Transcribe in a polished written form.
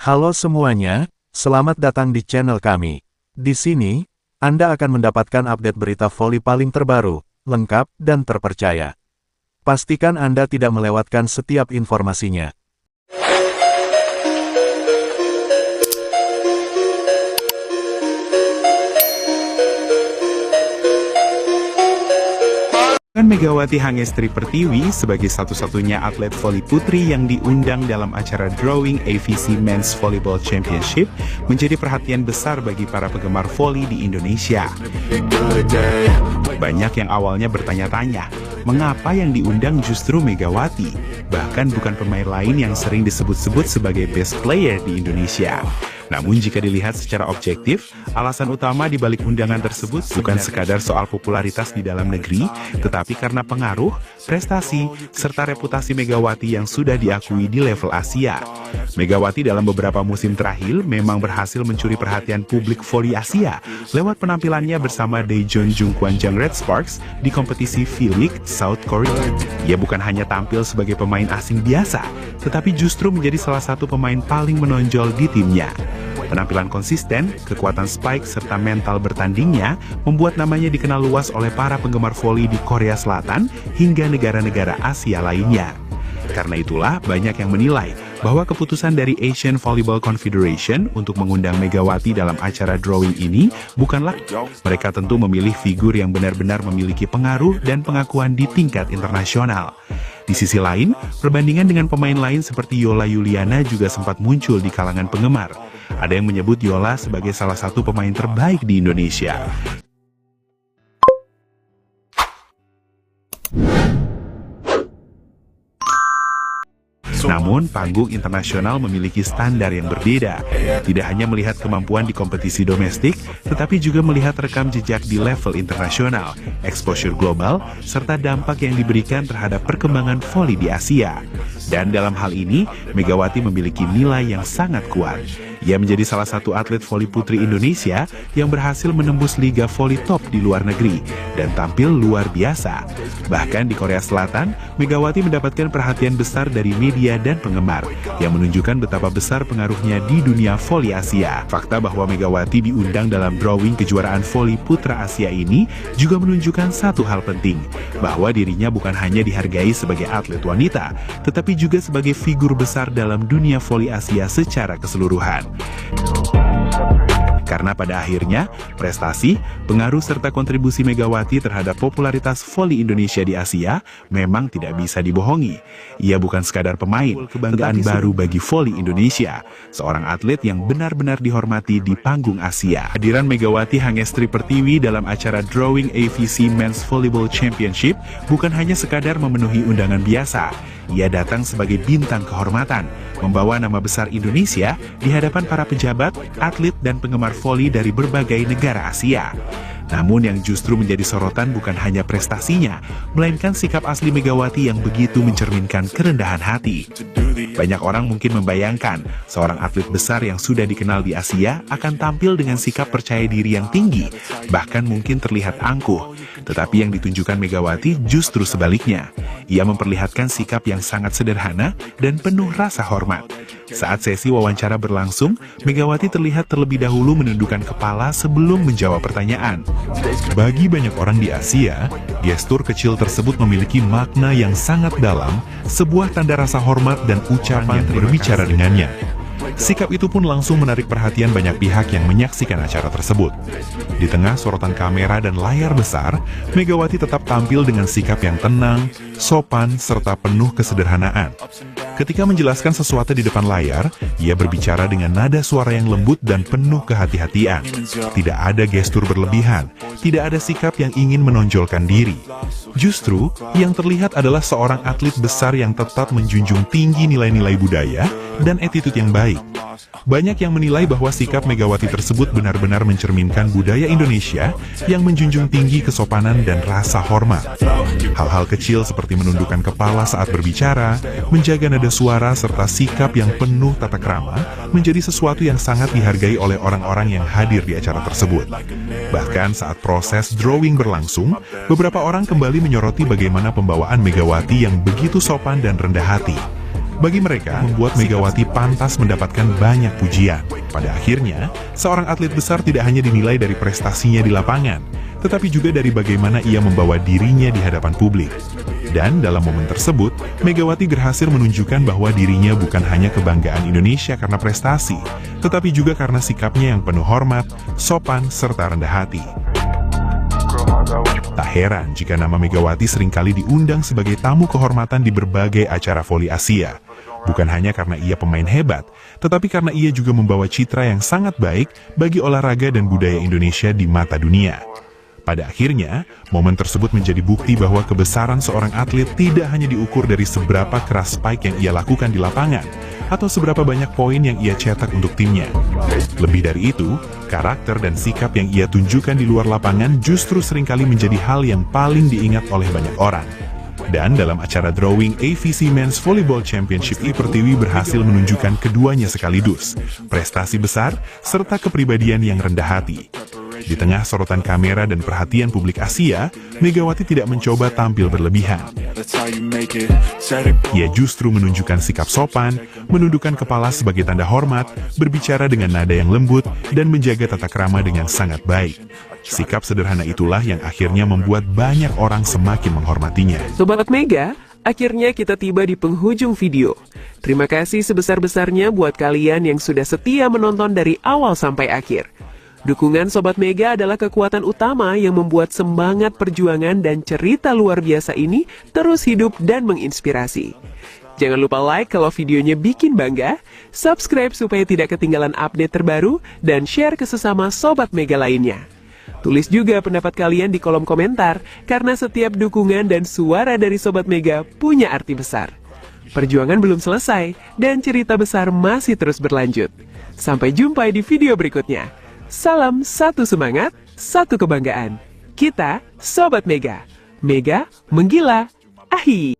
Halo semuanya, selamat datang di channel kami. Di sini, Anda akan mendapatkan update berita voli paling terbaru, lengkap, dan terpercaya. Pastikan Anda tidak melewatkan setiap informasinya. Megawati Hangestri Pertiwi sebagai satu-satunya atlet voli putri yang diundang dalam acara Drawing AVC Men's Volleyball Championship menjadi perhatian besar bagi para penggemar voli di Indonesia. Banyak yang awalnya bertanya-tanya, mengapa yang diundang justru Megawati, bahkan bukan pemain lain yang sering disebut-sebut sebagai best player di Indonesia. Namun jika dilihat secara objektif, alasan utama di balik undangan tersebut bukan sekadar soal popularitas di dalam negeri, tetapi karena pengaruh, prestasi, serta reputasi Megawati yang sudah diakui di level Asia. Megawati dalam beberapa musim terakhir memang berhasil mencuri perhatian publik voli Asia lewat penampilannya bersama Daejeon Jungkwanjang Red Sparks di kompetisi V-League South Korea. Ia bukan hanya tampil sebagai pemain asing biasa, tetapi justru menjadi salah satu pemain paling menonjol di timnya. Penampilan konsisten, kekuatan spike, serta mental bertandingnya membuat namanya dikenal luas oleh para penggemar voli di Korea Selatan hingga negara-negara Asia lainnya. Karena itulah banyak yang menilai bahwa keputusan dari Asian Volleyball Confederation untuk mengundang Megawati dalam acara drawing ini bukanlah mereka tentu memilih figur yang benar-benar memiliki pengaruh dan pengakuan di tingkat internasional. Di sisi lain, perbandingan dengan pemain lain seperti Yola Yuliana juga sempat muncul di kalangan penggemar. Ada yang menyebut Yola sebagai salah satu pemain terbaik di Indonesia. Namun, panggung internasional memiliki standar yang berbeda. Tidak hanya melihat kemampuan di kompetisi domestik, tetapi juga melihat rekam jejak di level internasional, exposure global, serta dampak yang diberikan terhadap perkembangan voli di Asia. Dan dalam hal ini, Megawati memiliki nilai yang sangat kuat. Ia menjadi salah satu atlet voli putri Indonesia yang berhasil menembus liga voli top di luar negeri dan tampil luar biasa. Bahkan di Korea Selatan, Megawati mendapatkan perhatian besar dari media dan penggemar yang menunjukkan betapa besar pengaruhnya di dunia voli Asia. Fakta bahwa Megawati diundang dalam drawing kejuaraan voli putra Asia ini juga menunjukkan satu hal penting, bahwa dirinya bukan hanya dihargai sebagai atlet wanita, tetapi juga sebagai figur besar dalam dunia voli Asia secara keseluruhan. Karena pada akhirnya, prestasi, pengaruh serta kontribusi Megawati terhadap popularitas voli Indonesia di Asia memang tidak bisa dibohongi. Ia bukan sekadar pemain, kebanggaan baru bagi voli Indonesia, seorang atlet yang benar-benar dihormati di panggung Asia. Hadiran Megawati Hangestri Pertiwi dalam acara Drawing AVC Men's Volleyball Championship bukan hanya sekadar memenuhi undangan biasa. Ia datang sebagai bintang kehormatan, membawa nama besar Indonesia di hadapan para pejabat, atlet, dan penggemar voli dari berbagai negara Asia. Namun yang justru menjadi sorotan bukan hanya prestasinya, melainkan sikap asli Megawati yang begitu mencerminkan kerendahan hati. Banyak orang mungkin membayangkan seorang atlet besar yang sudah dikenal di Asia akan tampil dengan sikap percaya diri yang tinggi, bahkan mungkin terlihat angkuh. Tetapi yang ditunjukkan Megawati justru sebaliknya. Ia memperlihatkan sikap yang sangat sederhana dan penuh rasa hormat. Saat sesi wawancara berlangsung, Megawati terlihat terlebih dahulu menundukkan kepala sebelum menjawab pertanyaan. Bagi banyak orang di Asia, gestur kecil tersebut memiliki makna yang sangat dalam, sebuah tanda rasa hormat dan ucapan yang berbicara dengannya. Sikap itu pun langsung menarik perhatian banyak pihak yang menyaksikan acara tersebut. Di tengah sorotan kamera dan layar besar, Megawati tetap tampil dengan sikap yang tenang, sopan, serta penuh kesederhanaan. Ketika menjelaskan sesuatu di depan layar, ia berbicara dengan nada suara yang lembut dan penuh kehati-hatian. Tidak ada gestur berlebihan, tidak ada sikap yang ingin menonjolkan diri. Justru, yang terlihat adalah seorang atlet besar yang tetap menjunjung tinggi nilai-nilai budaya dan attitude yang baik. Banyak yang menilai bahwa sikap Megawati tersebut benar-benar mencerminkan budaya Indonesia yang menjunjung tinggi kesopanan dan rasa hormat. Hal-hal kecil seperti menundukkan kepala saat berbicara, menjaga nada suara, serta sikap yang penuh tata krama menjadi sesuatu yang sangat dihargai oleh orang-orang yang hadir di acara tersebut. Bahkan saat proses drawing berlangsung, beberapa orang kembali menyoroti bagaimana pembawaan Megawati yang begitu sopan dan rendah hati. Bagi mereka, membuat Megawati pantas mendapatkan banyak pujian. Pada akhirnya, seorang atlet besar tidak hanya dinilai dari prestasinya di lapangan, tetapi juga dari bagaimana ia membawa dirinya di hadapan publik. Dan dalam momen tersebut, Megawati berhasil menunjukkan bahwa dirinya bukan hanya kebanggaan Indonesia karena prestasi, tetapi juga karena sikapnya yang penuh hormat, sopan, serta rendah hati. Tak heran jika nama Megawati seringkali diundang sebagai tamu kehormatan di berbagai acara voli Asia. Bukan hanya karena ia pemain hebat, tetapi karena ia juga membawa citra yang sangat baik bagi olahraga dan budaya Indonesia di mata dunia. Pada akhirnya, momen tersebut menjadi bukti bahwa kebesaran seorang atlet tidak hanya diukur dari seberapa keras spike yang ia lakukan di lapangan, atau seberapa banyak poin yang ia cetak untuk timnya. Lebih dari itu, karakter dan sikap yang ia tunjukkan di luar lapangan justru seringkali menjadi hal yang paling diingat oleh banyak orang. Dan dalam acara drawing AVC Men's Volleyball Championship Pertiwi berhasil menunjukkan keduanya sekaligus, prestasi besar serta kepribadian yang rendah hati. Di tengah sorotan kamera dan perhatian publik Asia, Megawati tidak mencoba tampil berlebihan. Ia justru menunjukkan sikap sopan, menundukkan kepala sebagai tanda hormat, berbicara dengan nada yang lembut, dan menjaga tata krama dengan sangat baik. Sikap sederhana itulah yang akhirnya membuat banyak orang semakin menghormatinya. Sobat Mega, akhirnya kita tiba di penghujung video. Terima kasih sebesar-besarnya buat kalian yang sudah setia menonton dari awal sampai akhir. Dukungan Sobat Mega adalah kekuatan utama yang membuat semangat perjuangan dan cerita luar biasa ini terus hidup dan menginspirasi. Jangan lupa like kalau videonya bikin bangga, subscribe supaya tidak ketinggalan update terbaru, dan share ke sesama Sobat Mega lainnya. Tulis juga pendapat kalian di kolom komentar, karena setiap dukungan dan suara dari Sobat Mega punya arti besar. Perjuangan belum selesai, dan cerita besar masih terus berlanjut. Sampai jumpa di video berikutnya. Salam satu semangat, satu kebanggaan. Kita Sobat Mega. Mega menggila. Ahi.